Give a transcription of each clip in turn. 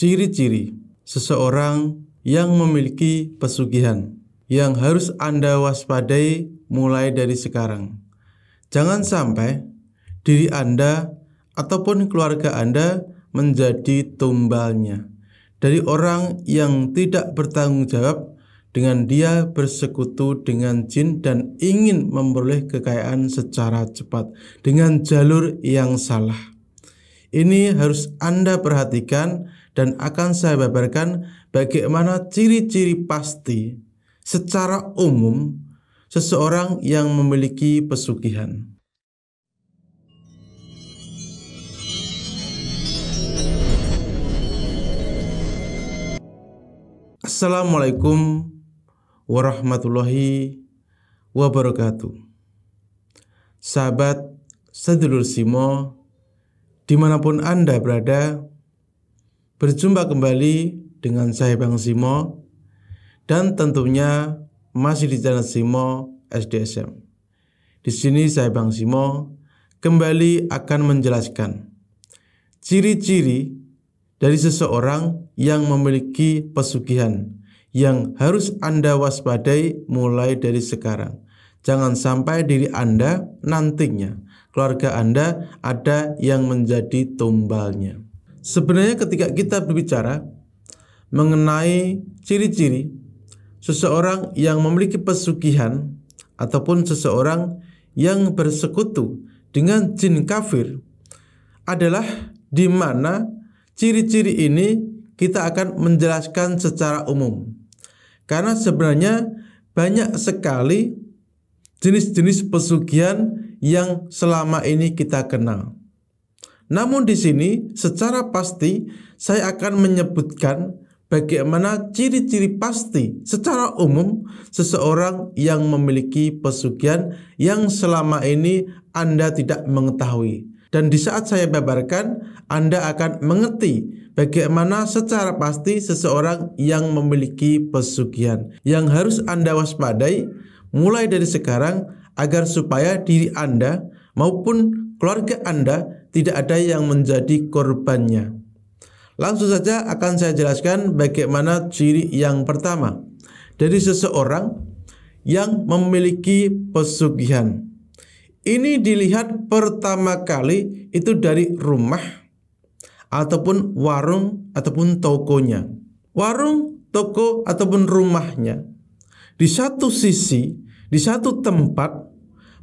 ciri-ciri seseorang yang memiliki pesugihan yang harus Anda waspadai mulai dari sekarang. Jangan sampai diri Anda ataupun keluarga Anda menjadi tumbalnya dari orang yang tidak bertanggung jawab dengan dia bersekutu dengan jin dan ingin memperoleh kekayaan secara cepat dengan jalur yang salah. Ini harus Anda perhatikan dan akan saya paparkan bagaimana ciri-ciri pasti secara umum seseorang yang memiliki pesugihan. Assalamualaikum warahmatullahi wabarakatuh. Sahabat sedulur Simo, dimanapun Anda berada, berjumpa kembali dengan saya Bang Simo, dan tentunya masih di channel Simo SDSM. Di sini saya Bang Simo kembali akan menjelaskan ciri-ciri dari seseorang yang memiliki pesugihan yang harus Anda waspadai mulai dari sekarang. Jangan sampai diri Anda nantinya, keluarga Anda ada yang menjadi tumbalnya. Sebenarnya ketika kita berbicara mengenai ciri-ciri seseorang yang memiliki pesugihan ataupun seseorang yang bersekutu dengan jin kafir adalah di mana ciri-ciri ini kita akan menjelaskan secara umum. Karena sebenarnya banyak sekali jenis-jenis pesugihan yang selama ini kita kenal. Namun di sini secara pasti saya akan menyebutkan bagaimana ciri-ciri pasti secara umum seseorang yang memiliki pesugihan yang selama ini Anda tidak mengetahui. Dan di saat saya paparkan, Anda akan mengerti bagaimana secara pasti seseorang yang memiliki pesugihan yang harus Anda waspadai mulai dari sekarang agar supaya diri Anda maupun keluarga Anda tidak ada yang menjadi korbannya. Langsung saja akan saya jelaskan bagaimana ciri yang pertama dari seseorang yang memiliki pesugihan. Ini dilihat pertama kali itu dari rumah ataupun warung ataupun tokonya. Warung, toko ataupun rumahnya di satu sisi, di satu tempat,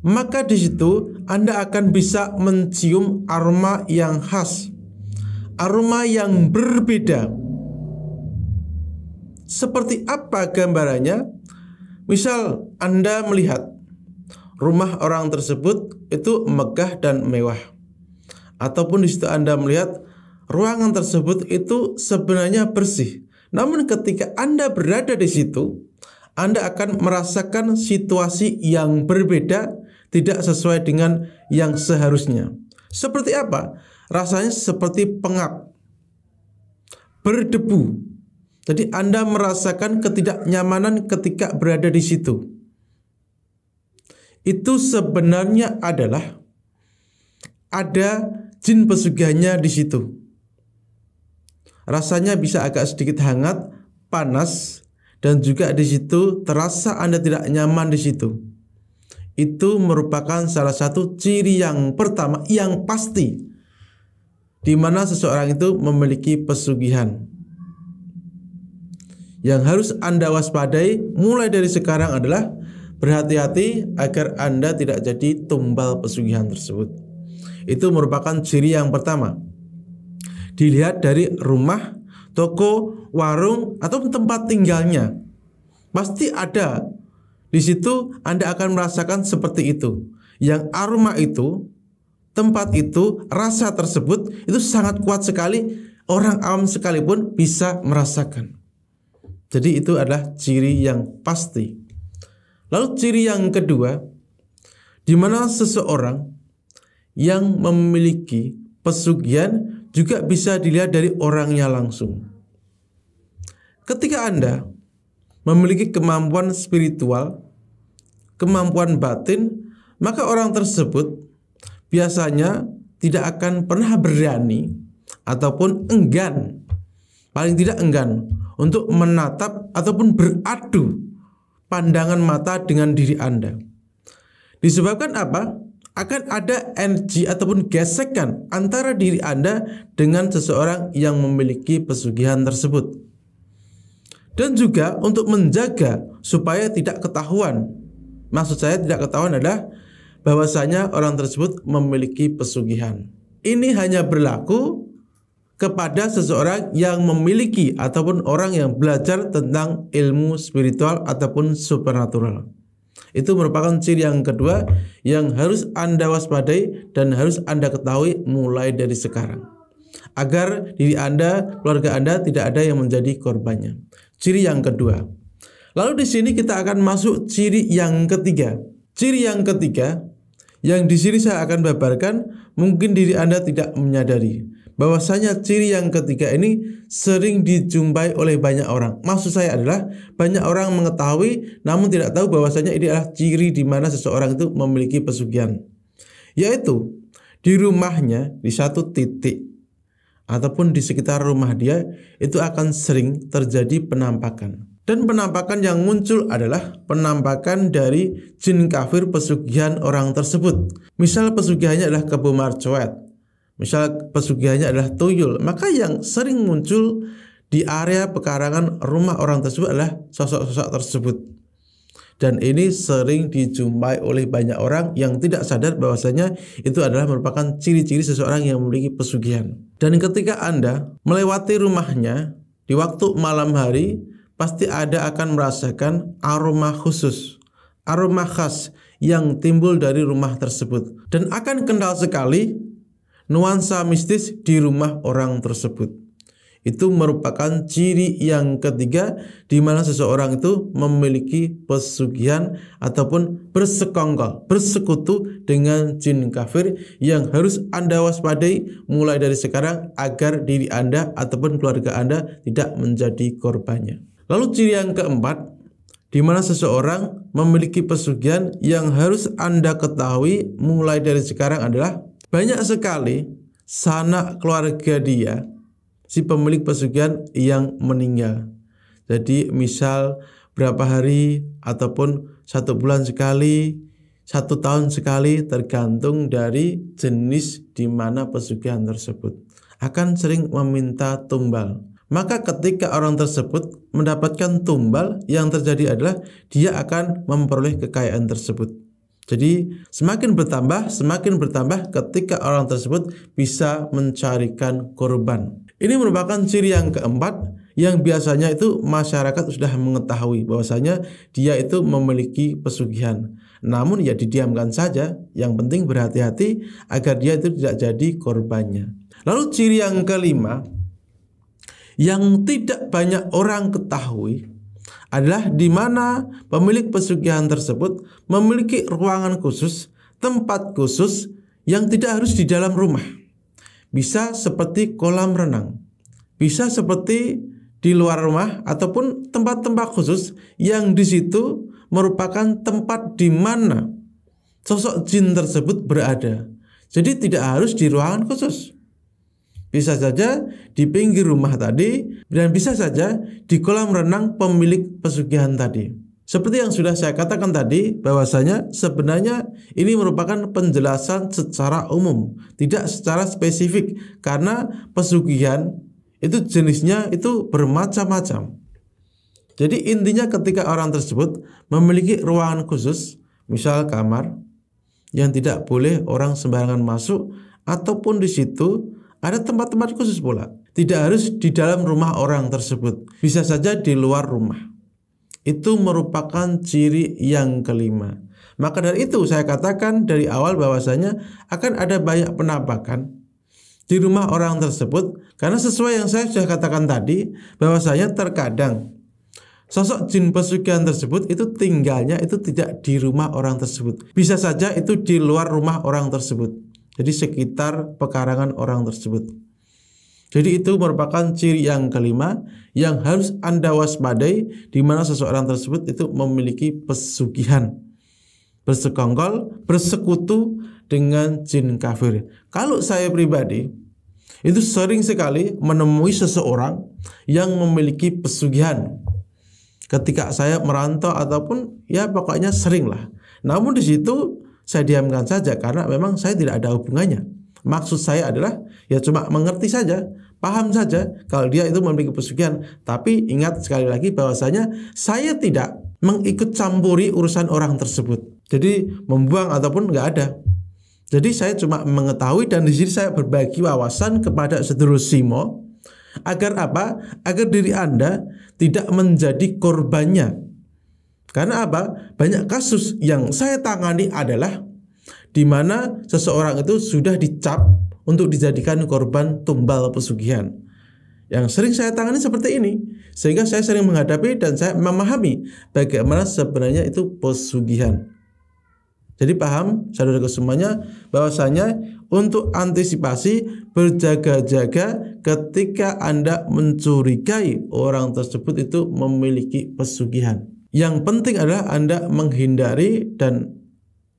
maka di situ Anda akan bisa mencium aroma yang khas, aroma yang berbeda. Seperti apa gambarannya? Misal Anda melihat rumah orang tersebut itu megah dan mewah, ataupun di situ Anda melihat ruangan tersebut itu sebenarnya bersih. Namun ketika Anda berada di situ, Anda akan merasakan situasi yang berbeda, tidak sesuai dengan yang seharusnya. Seperti apa? Rasanya seperti pengap, berdebu. Jadi Anda merasakan ketidaknyamanan ketika berada di situ. Itu sebenarnya adalah ada jin pesugihannya di situ. Rasanya bisa agak sedikit hangat, panas, dan juga di situ terasa Anda tidak nyaman di situ. Itu merupakan salah satu ciri yang pertama yang pasti di mana seseorang itu memiliki pesugihan. Yang harus Anda waspadai mulai dari sekarang adalah berhati-hati agar Anda tidak jadi tumbal pesugihan tersebut. Itu merupakan ciri yang pertama. Dilihat dari rumah, toko, warung, atau tempat tinggalnya. Pasti ada. Di situ Anda akan merasakan seperti itu. Yang aroma itu, tempat itu, rasa tersebut itu sangat kuat sekali. Orang awam sekalipun bisa merasakan. Jadi itu adalah ciri yang pasti. Lalu ciri yang kedua, di mana seseorang yang memiliki pesugihan juga bisa dilihat dari orangnya langsung. Ketika Anda memiliki kemampuan spiritual, kemampuan batin, maka orang tersebut biasanya tidak akan pernah berani ataupun enggan paling tidak enggan untuk menatap ataupun beradu pandangan mata dengan diri Anda. Disebabkan apa? Akan ada energi ataupun gesekan antara diri Anda dengan seseorang yang memiliki pesugihan tersebut. Dan juga untuk menjaga supaya tidak ketahuan. Maksud saya tidak ketahuan adalah bahwasanya orang tersebut memiliki pesugihan. Ini hanya berlaku kepada seseorang yang memiliki ataupun orang yang belajar tentang ilmu spiritual ataupun supernatural. Itu merupakan ciri yang kedua yang harus Anda waspadai dan harus Anda ketahui mulai dari sekarang, agar diri Anda, keluarga Anda tidak ada yang menjadi korbannya. Ciri yang kedua. Lalu di sini kita akan masuk ciri yang ketiga. Ciri yang ketiga yang di sini saya akan paparkan, mungkin diri Anda tidak menyadari bahwasanya ciri yang ketiga ini sering dijumpai oleh banyak orang. Maksud saya adalah banyak orang mengetahui namun tidak tahu bahwasanya ini adalah ciri di mana seseorang itu memiliki pesugihan. Yaitu di rumahnya, di satu titik ataupun di sekitar rumah dia itu akan sering terjadi penampakan. Dan penampakan yang muncul adalah penampakan dari jin kafir pesugihan orang tersebut. Misal pesugihannya adalah kebo marcoet, misal pesugihannya adalah tuyul, maka yang sering muncul di area pekarangan rumah orang tersebut adalah sosok-sosok tersebut. Dan ini sering dijumpai oleh banyak orang yang tidak sadar bahwasanya itu adalah merupakan ciri-ciri seseorang yang memiliki pesugihan. Dan ketika Anda melewati rumahnya di waktu malam hari, pasti Anda akan merasakan aroma khusus, aroma khas yang timbul dari rumah tersebut. Dan akan kental sekali nuansa mistis di rumah orang tersebut. Itu merupakan ciri yang ketiga di mana seseorang itu memiliki pesugihan ataupun bersekongkol, bersekutu dengan jin kafir yang harus Anda waspadai mulai dari sekarang agar diri Anda ataupun keluarga Anda tidak menjadi korbannya. Lalu ciri yang keempat di mana seseorang memiliki pesugihan yang harus Anda ketahui mulai dari sekarang adalah banyak sekali sanak keluarga dia, si pemilik pesugihan yang meninggal. Jadi misal berapa hari ataupun 1 bulan sekali, 1 tahun sekali, tergantung dari jenis di mana pesugihan tersebut, akan sering meminta tumbal. Maka ketika orang tersebut mendapatkan tumbal, yang terjadi adalah dia akan memperoleh kekayaan tersebut. Jadi semakin bertambah ketika orang tersebut bisa mencarikan korban. Ini merupakan ciri yang keempat yang biasanya itu masyarakat sudah mengetahui bahwasanya dia itu memiliki pesugihan. Namun ya didiamkan saja, yang penting berhati-hati agar dia itu tidak jadi korbannya. Lalu ciri yang kelima yang tidak banyak orang ketahui adalah di mana pemilik pesugihan tersebut memiliki ruangan khusus, tempat khusus yang tidak harus di dalam rumah. Bisa seperti kolam renang, bisa seperti di luar rumah ataupun tempat-tempat khusus yang di situ merupakan tempat di mana sosok jin tersebut berada. Jadi tidak harus di ruangan khusus. Bisa saja di pinggir rumah tadi dan bisa saja di kolam renang pemilik pesugihan tadi. Seperti yang sudah saya katakan tadi bahwasanya sebenarnya ini merupakan penjelasan secara umum, tidak secara spesifik, karena pesugihan itu jenisnya itu bermacam-macam. Jadi intinya ketika orang tersebut memiliki ruangan khusus, misal kamar yang tidak boleh orang sembarangan masuk, ataupun di situ ada tempat-tempat khusus pula. Tidak harus di dalam rumah orang tersebut, bisa saja di luar rumah. Itu merupakan ciri yang kelima. Maka dari itu saya katakan dari awal bahwasanya akan ada banyak penampakan di rumah orang tersebut, karena sesuai yang saya sudah katakan tadi bahwasanya terkadang sosok jin pesugihan tersebut itu tinggalnya itu tidak di rumah orang tersebut, bisa saja itu di luar rumah orang tersebut, jadi sekitar pekarangan orang tersebut. Jadi itu merupakan ciri yang kelima yang harus Anda waspadai di mana seseorang tersebut itu memiliki pesugihan, bersekongkol, bersekutu dengan jin kafir. Kalau saya pribadi itu sering sekali menemui seseorang yang memiliki pesugihan ketika saya merantau ataupun ya pokoknya sering lah. Namun di situ saya diamkan saja karena memang saya tidak ada hubungannya. Maksud saya adalah ya cuma mengerti saja, paham saja kalau dia itu memiliki pesugihan. Tapi ingat sekali lagi bahwasanya saya tidak mengikut campuri urusan orang tersebut. Jadi membuang ataupun nggak ada. Jadi saya cuma mengetahui dan di sini saya berbagi wawasan kepada sedulur Simo agar apa? Agar diri Anda tidak menjadi korbannya. Karena apa? Banyak kasus yang saya tangani adalah di mana seseorang itu sudah dicap untuk dijadikan korban tumbal pesugihan. Yang sering saya tangani seperti ini, sehingga saya sering menghadapi dan saya memahami bagaimana sebenarnya itu pesugihan. Jadi paham saudaraku semuanya bahwasanya untuk antisipasi berjaga-jaga ketika Anda mencurigai orang tersebut itu memiliki pesugihan. Yang penting adalah Anda menghindari dan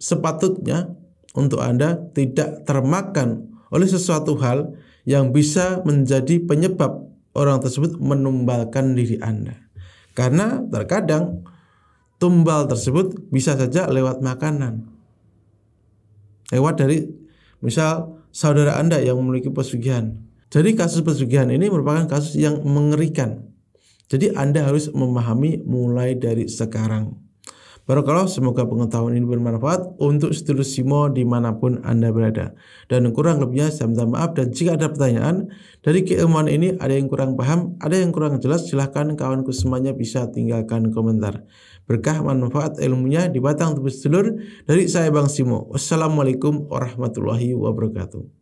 sepatutnya untuk Anda tidak termakan oleh sesuatu hal yang bisa menjadi penyebab orang tersebut menumbalkan diri Anda. Karena terkadang tumbal tersebut bisa saja lewat makanan. Lewat dari misal saudara Anda yang memiliki pesugihan. Jadi kasus pesugihan ini merupakan kasus yang mengerikan. Jadi Anda harus memahami mulai dari sekarang. Barakallah, semoga pengetahuan ini bermanfaat untuk sedulur Simo dimanapun Anda berada. Dan kurang lebihnya saya minta maaf, dan jika ada pertanyaan dari keilmuan ini ada yang kurang paham, ada yang kurang jelas, silahkan kawanku semuanya bisa tinggalkan komentar. Berkah manfaat ilmunya di batang tubuh sedulur dari saya Bang Simo. Wassalamualaikum warahmatullahi wabarakatuh.